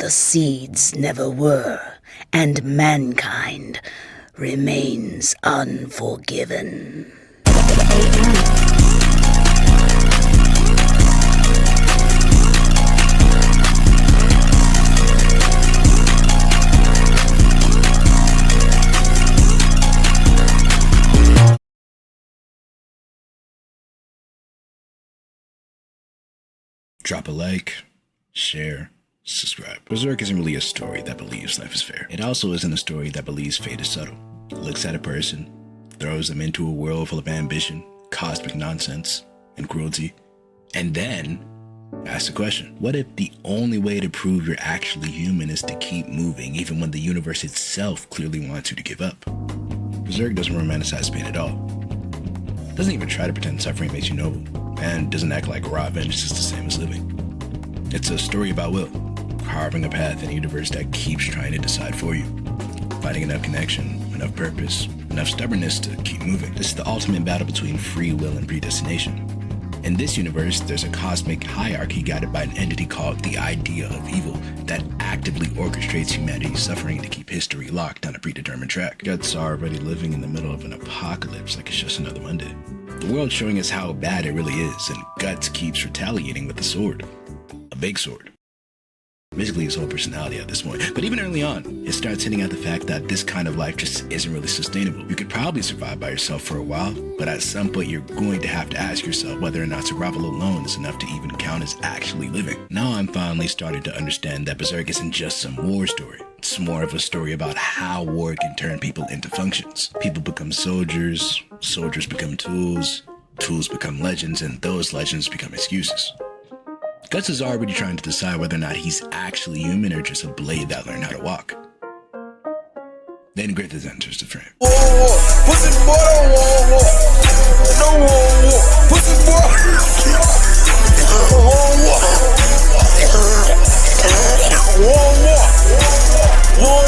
The seeds never were, and mankind remains unforgiven. Drop a like, share, subscribe. Berserk isn't really a story that believes life is fair. It also isn't a story that believes fate is subtle. It looks at a person, throws them into a world full of ambition, cosmic nonsense, and cruelty, and then asks the question, what if the only way to prove you're actually human is to keep moving even when the universe itself clearly wants you to give up? Berserk doesn't romanticize pain at all. It doesn't even try to pretend suffering makes you noble, and doesn't act like raw vengeance is the same as living. It's a story about will, carving a path in a universe that keeps trying to decide for you, finding enough connection, enough purpose, enough stubbornness to keep moving. This is the ultimate battle between free will and predestination. In this universe, there's a cosmic hierarchy guided by an entity called the Idea of Evil that actively orchestrates humanity's suffering to keep history locked on a predetermined track. Guts are already living in the middle of an apocalypse like it's just another Monday. The world's showing us how bad it really is, and Guts keeps retaliating with a sword. A big sword. Basically his whole personality at this point. But even early on, it starts hitting at the fact that this kind of life just isn't really sustainable. You could probably survive by yourself for a while, but at some point you're going to have to ask yourself whether or not survival alone is enough to even count as actually living. Now I'm finally starting to understand that Berserk isn't just some war story. It's more of a story about how war can turn people into functions. People become soldiers, soldiers become tools, tools become legends, and those legends become excuses. Guts is already trying to decide whether or not he's actually human or just a blade that learned how to walk. Then Griffith enters the frame.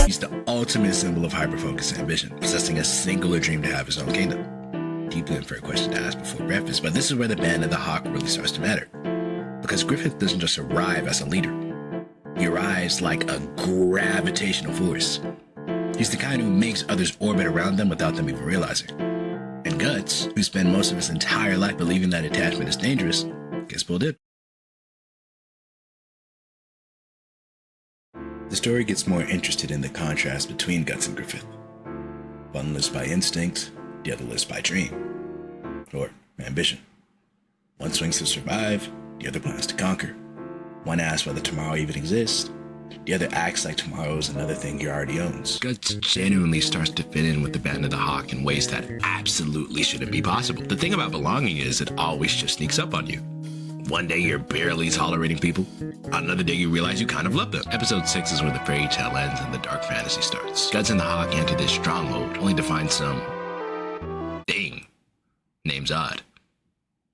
He's the ultimate symbol of hyperfocus and ambition, possessing a singular dream to have his own kingdom. Deeply unfair question to ask before breakfast, but this is where the Band of the Hawk really starts to matter. Because Griffith doesn't just arrive as a leader. He arrives like a gravitational force. He's the kind who makes others orbit around them without them even realizing. And Guts, who spent most of his entire life believing that attachment is dangerous, gets pulled in. The story gets more interested in the contrast between Guts and Griffith. One lives by instinct, the other lives by dream. Or ambition. One swings to survive, the other plans to conquer. One asks whether tomorrow even exists. The other acts like tomorrow is another thing he already owns. Guts genuinely starts to fit in with the Band of the Hawk in ways that absolutely shouldn't be possible. The thing about belonging is it always just sneaks up on you. One day you're barely tolerating people. Another day you realize you kind of love them. Episode 6 is where the fairy tale ends and the dark fantasy starts. Guts and the Hawk enter this stronghold only to find some thing named Zod.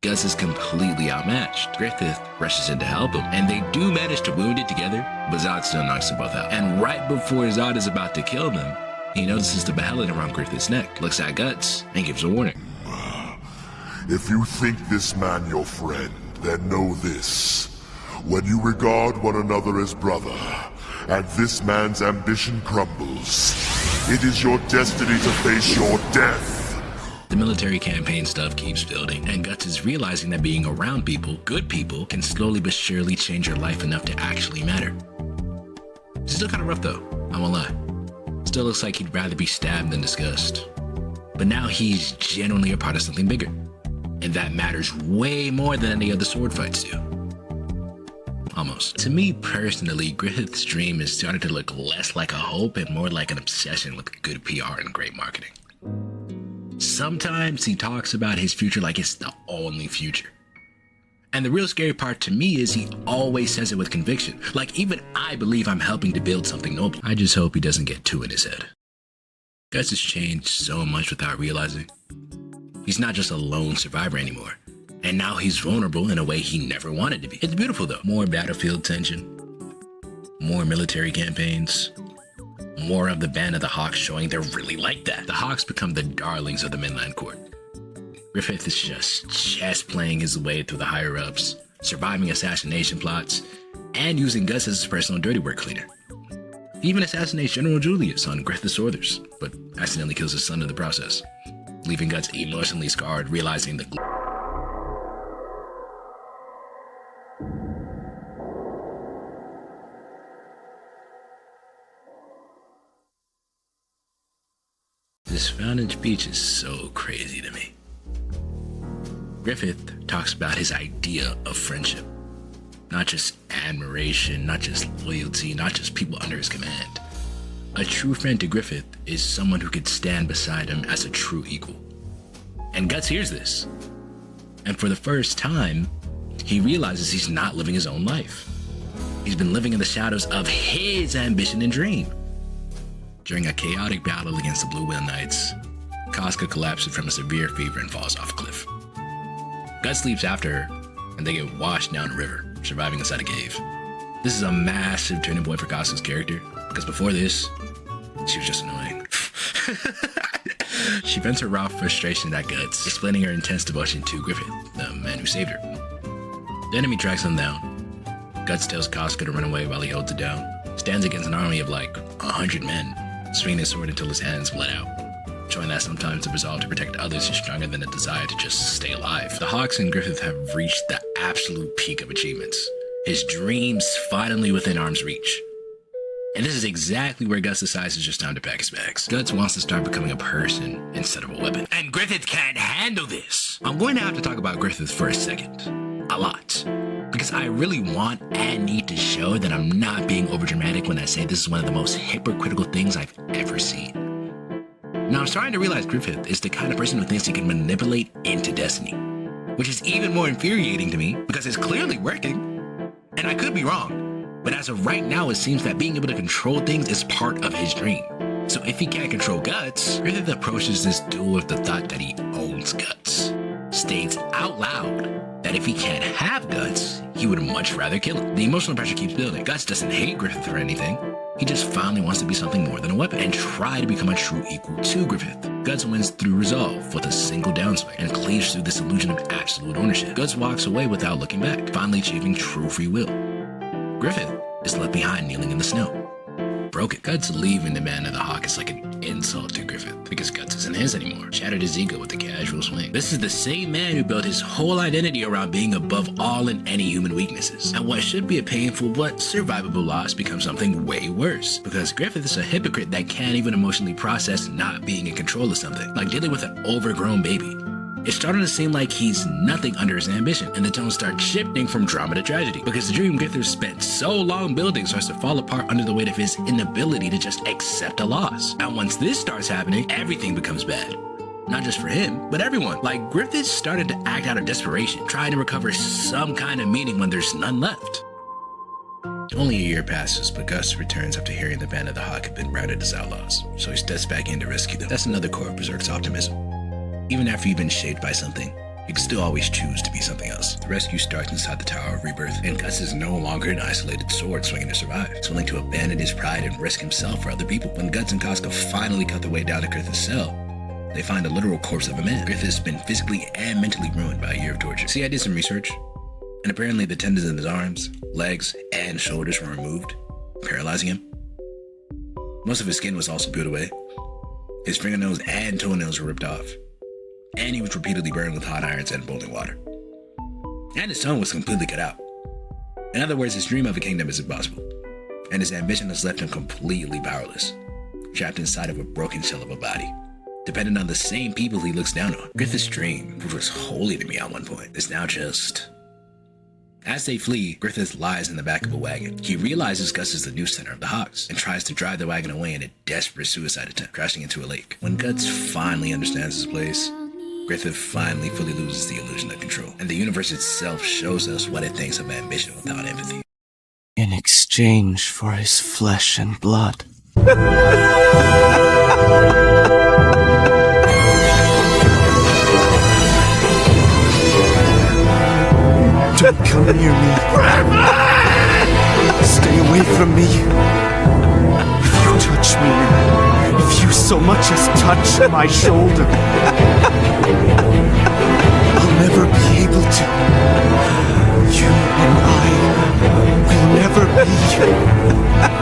Gus is completely outmatched. Griffith rushes in to help him, and they do manage to wound it together, but Zod still knocks them both out. And right before Zod is about to kill them, he notices the mallet around Griffith's neck, looks at Guts, and gives a warning. If you think this man your friend, then know this. When you regard one another as brother, and this man's ambition crumbles, it is your destiny to face your death. The military campaign stuff keeps building, and Guts is realizing that being around people, good people, can slowly but surely change your life enough to actually matter. It's still kind of rough though, I won't lie. Still looks like he'd rather be stabbed than discussed. But now he's genuinely a part of something bigger, and that matters way more than any other sword fights do. Almost. To me personally, Griffith's dream is starting to look less like a hope and more like an obsession with good PR and great marketing. Sometimes he talks about his future like it's the only future. And the real scary part to me is he always says it with conviction. Like even I believe I'm helping to build something noble. I just hope he doesn't get too in his head. Gus has changed so much without realizing. He's not just a lone survivor anymore. And now he's vulnerable in a way he never wanted to be. It's beautiful though. More battlefield tension. More military campaigns. More of the Band of the Hawks showing they're really like that. The Hawks become the darlings of the Midland Court. Griffith is just chess playing his way through the higher-ups, surviving assassination plots, and using Guts as his personal dirty work cleaner. He even assassinates General Julius on Griffith's orders, but accidentally kills his son in the process, leaving Guts emotionally scarred, realizing that this fountain speech is so crazy to me. Griffith talks about his idea of friendship. Not just admiration, not just loyalty, not just people under his command. A true friend to Griffith is someone who could stand beside him as a true equal. And Guts hears this. And for the first time, he realizes he's not living his own life. He's been living in the shadows of his ambition and dream. During a chaotic battle against the Blue Whale Knights, Casca collapses from a severe fever and falls off a cliff. Guts leaps after her, and they get washed down a river, surviving inside a cave. This is a massive turning point for Casca's character, because before this, she was just annoying. She vents her raw frustration at Guts, explaining her intense devotion to Griffith, the man who saved her. The enemy tracks them down. Guts tells Casca to run away while he holds it down, stands against an army of like 100 men, swinging his sword until his hands bled out, showing that sometimes the resolve to protect others is stronger than the desire to just stay alive. The Hawks and Griffith have reached the absolute peak of achievements. His dreams finally within arm's reach. And this is exactly where Guts decides it's just time to pack his bags. Guts wants to start becoming a person instead of a weapon. And Griffith can't handle this. I'm going to have to talk about Griffith for a second. A lot. Because I really want and need to show that I'm not being overdramatic when I say this is one of the most hypocritical things I've ever seen. Now I'm starting to realize Griffith is the kind of person who thinks he can manipulate into destiny. Which is even more infuriating to me because it's clearly working. And I could be wrong. But as of right now, it seems that being able to control things is part of his dream. So if he can't control Guts, Griffith approaches this duel with the thought that he owns Guts. States out loud that if he can't have Guts, he would much rather kill him. The emotional pressure keeps building. Guts doesn't hate Griffith or anything. He just finally wants to be something more than a weapon and try to become a true equal to Griffith. Guts wins through resolve with a single downswing and cleaves through this illusion of absolute ownership. Guts walks away without looking back, finally achieving true free will. Griffith is left behind kneeling in the snow. Broken. Guts leaving the Man of the Hawk is like an insult to Griffith because Guts isn't his anymore. Shattered his ego with a casual swing. This is the same man who built his whole identity around being above all and any human weaknesses. And what should be a painful but survivable loss becomes something way worse because Griffith is a hypocrite that can't even emotionally process not being in control of something, like dealing with an overgrown baby. It's starting to seem like he's nothing under his ambition, and the tone starts shifting from drama to tragedy, because the dream Griffith spent so long building starts to fall apart under the weight of his inability to just accept a loss. And once this starts happening, everything becomes bad. Not just for him, but everyone. Like, Griffith started to act out of desperation, trying to recover some kind of meaning when there's none left. Only a year passes, but Gus returns after hearing the Band of the Hawk have been branded as outlaws, so he steps back in to rescue them. That's another core of Berserk's optimism. Even after you've been shaped by something, you can still always choose to be something else. The rescue starts inside the Tower of Rebirth, and Gus is no longer an isolated sword swinging to survive. He's willing to abandon his pride and risk himself for other people. When Guts and Casca finally cut their way down to Griffith's cell, they find a literal corpse of a man. Griffith's been physically and mentally ruined by a year of torture. See, I did some research, and apparently the tendons in his arms, legs, and shoulders were removed, paralyzing him. Most of his skin was also peeled away. His fingernails and toenails were ripped off. And he was repeatedly burned with hot irons and boiling water. And his tongue was completely cut out. In other words, his dream of a kingdom is impossible. And his ambition has left him completely powerless, trapped inside of a broken shell of a body, dependent on the same people he looks down on. Griffith's dream, which was holy to me at one point, is now just... As they flee, Griffith lies in the back of a wagon. He realizes Gus is the new center of the Hawks and tries to drive the wagon away in a desperate suicide attempt, crashing into a lake. When Guts finally understands his place, Griffith finally fully loses the illusion of control, and the universe itself shows us what it thinks of ambition without empathy. In exchange for his flesh and blood. Don't come near me. Stay away from me. If you touch me, if you so much as touch my shoulder, I'll never be able to. You and I will never never be.